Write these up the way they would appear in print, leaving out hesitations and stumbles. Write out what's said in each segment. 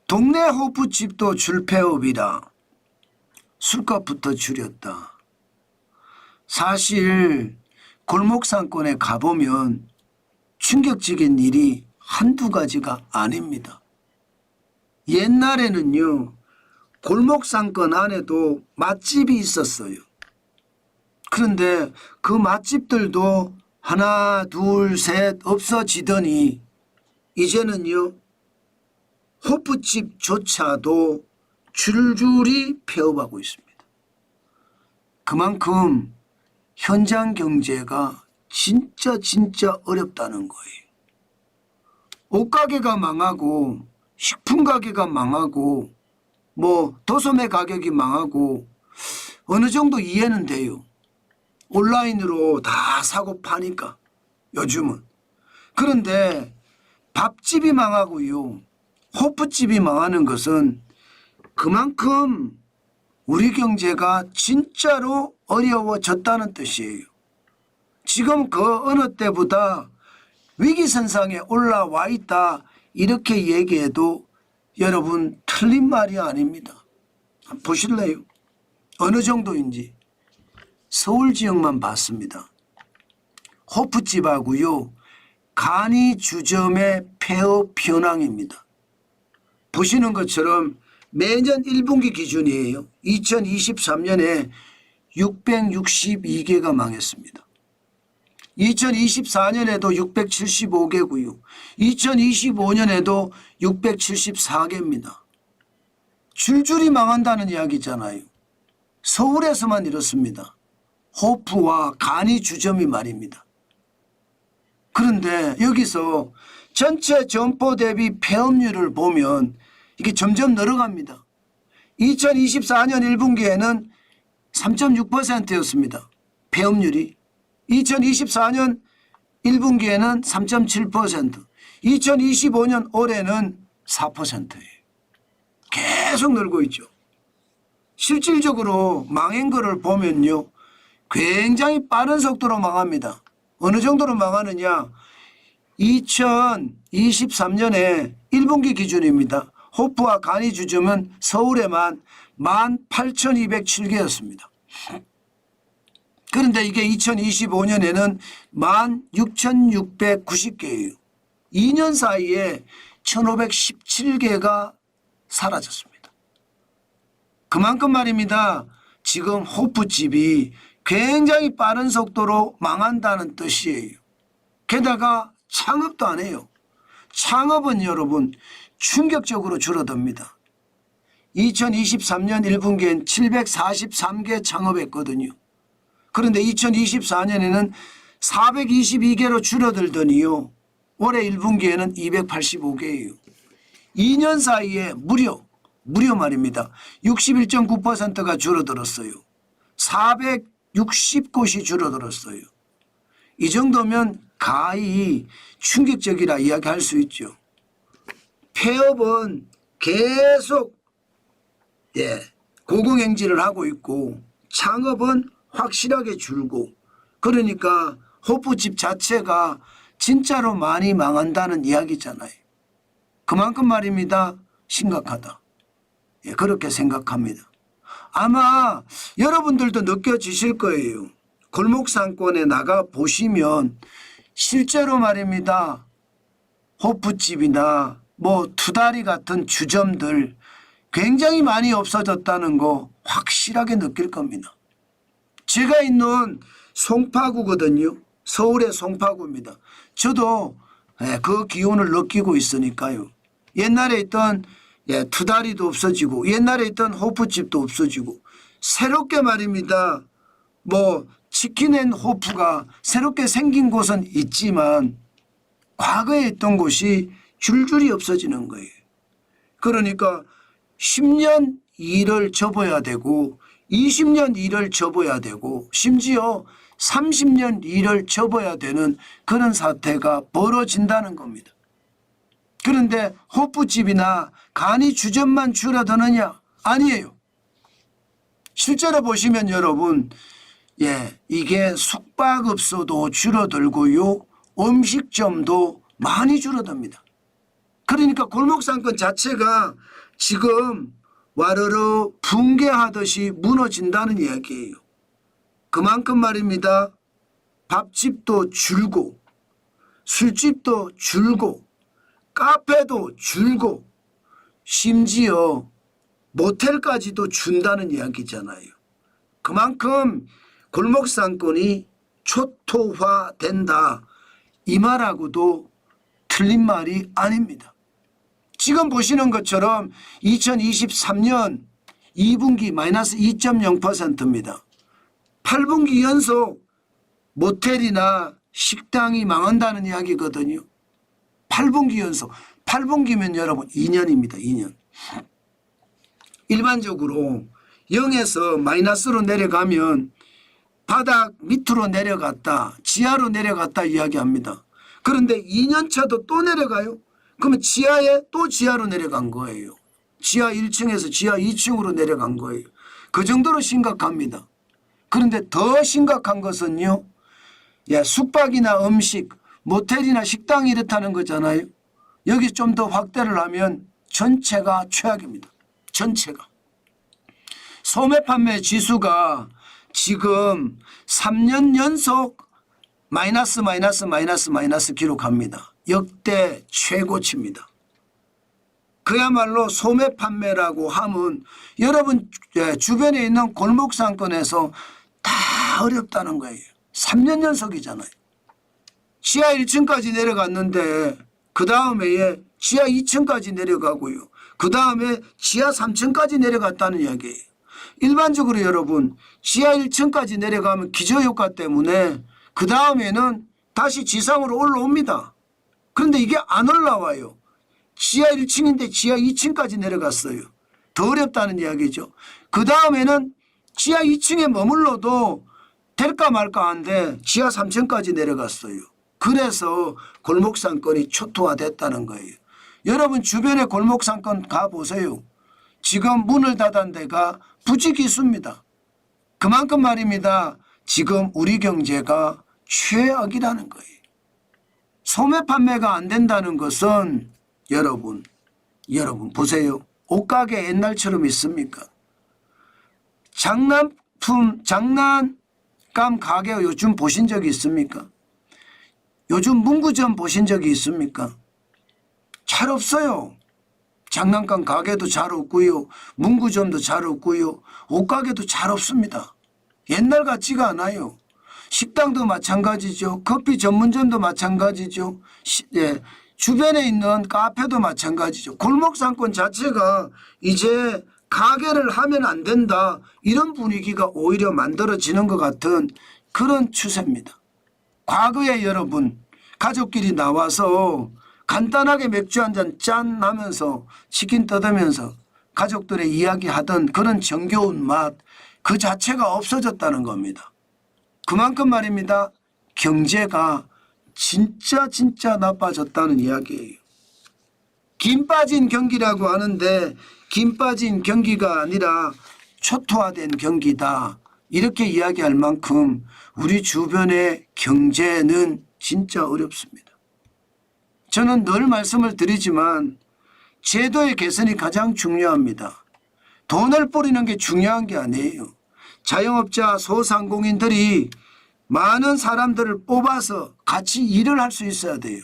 동네 호프집도 줄폐업이라 술값부터 줄였다. 사실 골목 상권에 가보면 충격적인 일이 한두 가지가 아닙니다. 옛날에는요, 골목 상권 안에도 맛집이 있었어요. 그런데 그 맛집들도 하나, 둘, 셋 없어지더니 이제는요, 호프집조차도 줄줄이 폐업하고 있습니다. 그만큼 현장 경제가 진짜 어렵다는 거예요. 옷가게가 망하고 식품 가게가 망하고 뭐 도소매 가격이 망하고 어느 정도 이해는 돼요. 온라인으로 다 사고 파니까 요즘은. 그런데 밥집이 망하고요, 호프집이 망하는 것은 그만큼 우리 경제가 진짜로 어려워졌다는 뜻이에요. 지금 그 어느 때보다 위기선상에 올라와 있다, 이렇게 얘기해도 여러분 틀린 말이 아닙니다. 보실래요? 어느 정도인지. 서울 지역만 봤습니다. 호프집하고요, 간이 주점의 폐업 현황입니다. 보시는 것처럼 매년 1분기 기준이에요. 2023년에 662개가 망했습니다. 2024년에도 675개고요. 2025년에도 674개입니다. 줄줄이 망한다는 이야기잖아요. 서울에서만 이렇습니다. 호프와 간이 주점이 말입니다. 그런데 여기서 전체 점포 대비 폐업률을 보면 이게 점점 늘어갑니다. 2024년 1분기에는 3.6%였습니다. 폐업률이. 2024년 1분기에는 3.7%, 2025년 올해는 4%예요. 계속 늘고 있죠. 실질적으로 망한 거를 보면요, 굉장히 빠른 속도로 망합니다. 어느 정도로 망하느냐, 2023년에 1분기 기준입니다. 호프와 간이 주점은 서울에만 18,207개였습니다. 그런데 이게 2025년에는 16,690개예요. 2년 사이에 1,517개가 사라졌습니다. 그만큼 말입니다. 지금 호프집이 굉장히 빠른 속도로 망한다는 뜻이에요. 게다가 창업도 안 해요. 창업은 여러분 충격적으로 줄어듭니다. 2023년 1분기엔 743개 창업했거든요. 그런데 2024년에는 422개로 줄어들더니요, 올해 1분기에는 285개예요. 2년 사이에 무려 말입니다. 61.9%가 줄어들었어요. 460곳이 줄어들었어요. 이 정도면 가히 충격적이라 이야기할 수 있죠. 폐업은 계속 고공행진을 하고 있고 창업은 확실하게 줄고, 그러니까 호프집 자체가 진짜로 많이 망한다는 이야기잖아요. 그만큼 말입니다. 심각하다. 그렇게 생각합니다. 아마 여러분들도 느껴지실 거예요. 골목 상권에 나가 보시면 실제로 말입니다. 호프집이나 뭐 투다리 같은 주점들 굉장히 많이 없어졌다는 거 확실하게 느낄 겁니다. 제가 있는 송파구거든요. 서울의 송파구입니다. 저도 그 기운을 느끼고 있으니까요. 옛날에 있던 투다리도 없어지고 옛날에 있던 호프집도 없어지고 새롭게 말입니다. 뭐 치킨앤 호프가 새롭게 생긴 곳은 있지만 과거에 있던 곳이 줄줄이 없어지는 거예요. 그러니까 10년 일을 접어야 되고 20년 일을 접어야 되고 심지어 30년 일을 접어야 되는 그런 사태가 벌어진다는 겁니다. 그런데 호프집이나 간이 주점만 줄어드느냐? 아니에요. 실제로 보시면 여러분, 이게 숙박업소도 줄어들고요, 음식점도 많이 줄어듭니다. 그러니까 골목상권 자체가 지금 와르르 붕괴하듯이 무너진다는 이야기예요. 그만큼 말입니다. 밥집도 줄고 술집도 줄고 카페도 줄고 심지어 모텔까지도 준다는 이야기잖아요. 그만큼 골목상권이 초토화된다. 이 말하고도 틀린 말이 아닙니다. 지금 보시는 것처럼 2023년 2분기 마이너스 2.0%입니다. 8분기 연속 모텔이나 식당이 망한다는 이야기거든요. 8분기 연속. 8분기면 여러분 2년입니다. 2년. 일반적으로 0에서 마이너스로 내려가면 바닥 밑으로 내려갔다, 지하로 내려갔다 이야기합니다. 그런데 2년 차도 또 내려가요. 그러면 지하에 또 지하로 내려간 거예요. 지하 1층에서 지하 2층으로 내려간 거예요. 그 정도로 심각합니다. 그런데 더 심각한 것은요. 숙박이나 음식, 모텔이나 식당이 이렇다는 거잖아요. 여기 좀 더 확대를 하면 전체가 최악입니다. 전체가. 소매 판매 지수가 지금 3년 연속 마이너스 기록합니다. 역대 최고치입니다. 그야말로 소매 판매라고 하면 여러분 주변에 있는 골목상권에서 다 어렵다는 거예요. 3년 연속이잖아요. 지하 1층까지 내려갔는데 그 다음에 지하 2층까지 내려가고요. 그 다음에 지하 3층까지 내려갔다는 이야기예요. 일반적으로 여러분 지하 1층까지 내려가면 기저효과 때문에 그 다음에는 다시 지상으로 올라옵니다. 그런데 이게 안 올라와요. 지하 1층인데 지하 2층까지 내려갔어요. 더 어렵다는 이야기죠. 그 다음에는 지하 2층에 머물러도 될까 말까 한데 지하 3층까지 내려갔어요. 그래서 골목상권이 초토화됐다는 거예요. 여러분 주변에 골목상권 가보세요. 지금 문을 닫은 데가 부지기수입니다. 그만큼 말입니다. 지금 우리 경제가 최악이라는 거예요. 소매 판매가 안 된다는 것은 여러분 보세요. 옷가게 옛날처럼 있습니까? 장난감 가게 요즘 보신 적이 있습니까? 요즘 문구점 보신 적이 있습니까? 잘 없어요. 장난감 가게도 잘 없고요. 문구점도 잘 없고요. 옷가게도 잘 없습니다. 옛날 같지가 않아요. 식당도 마찬가지죠. 커피 전문점도 마찬가지죠. 주변에 있는 카페도 마찬가지죠. 골목상권 자체가 이제 가게를 하면 안 된다. 이런 분위기가 오히려 만들어지는 것 같은 그런 추세입니다. 과거에 여러분 가족끼리 나와서 간단하게 맥주 한잔 짠 하면서 치킨 뜯으면서 가족들의 이야기하던 그런 정겨운 맛 그 자체가 없어졌다는 겁니다. 그만큼 말입니다. 경제가 진짜 나빠졌다는 이야기예요. 김 빠진 경기라고 하는데 김 빠진 경기가 아니라 초토화된 경기다. 이렇게 이야기할 만큼 우리 주변의 경제는 진짜 어렵습니다. 저는 늘 말씀을 드리지만 제도의 개선이 가장 중요합니다. 돈을 뿌리는 게 중요한 게 아니에요. 자영업자 소상공인들이 많은 사람들을 뽑아서 같이 일을 할 수 있어야 돼요.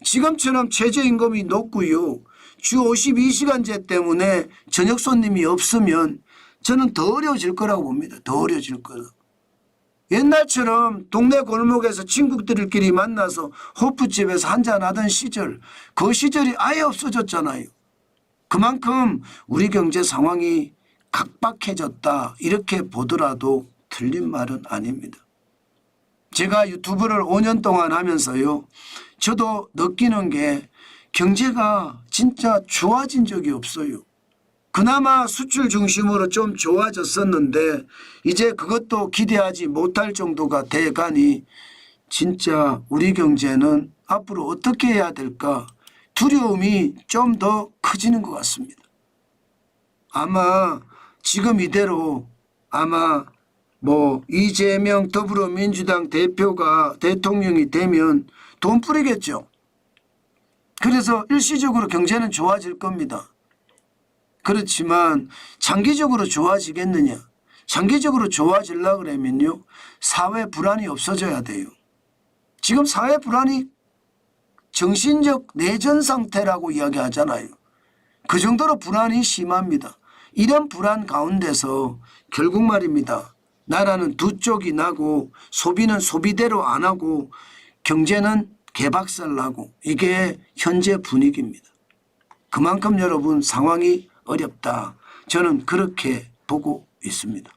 지금처럼 최저임금이 높고요. 주 52시간제 때문에 저녁 손님이 없으면 저는 더 어려워질 거라고 봅니다. 더 어려워질 거라. 옛날처럼 동네 골목에서 친구들끼리 만나서 호프집에서 한잔하던 시절, 그 시절이 아예 없어졌잖아요. 그만큼 우리 경제 상황이 각박해졌다 이렇게 보더라도 틀린 말은 아닙니다. 제가 유튜브를 5년 동안 하면서요. 저도 느끼는 게 경제가 진짜 좋아진 적이 없어요. 그나마 수출 중심으로 좀 좋아졌었는데 이제 그것도 기대하지 못할 정도가 돼가니 진짜 우리 경제는 앞으로 어떻게 해야 될까 두려움이 좀 더 커지는 것 같습니다. 아마 지금 이대로 아마 이재명 더불어민주당 대표가 대통령이 되면 돈 뿌리겠죠. 그래서 일시적으로 경제는 좋아질 겁니다. 그렇지만 장기적으로 좋아지겠느냐? 장기적으로 좋아지려고 그러면요, 사회 불안이 없어져야 돼요. 지금 사회 불안이 정신적 내전 상태라고 이야기하잖아요. 그 정도로 불안이 심합니다. 이런 불안 가운데서 결국 말입니다, 나라는 두 쪽이 나고 소비는 소비대로 안 하고 경제는 개박살 나고, 이게 현재 분위기입니다. 그만큼 여러분 상황이 어렵다, 저는 그렇게 보고 있습니다.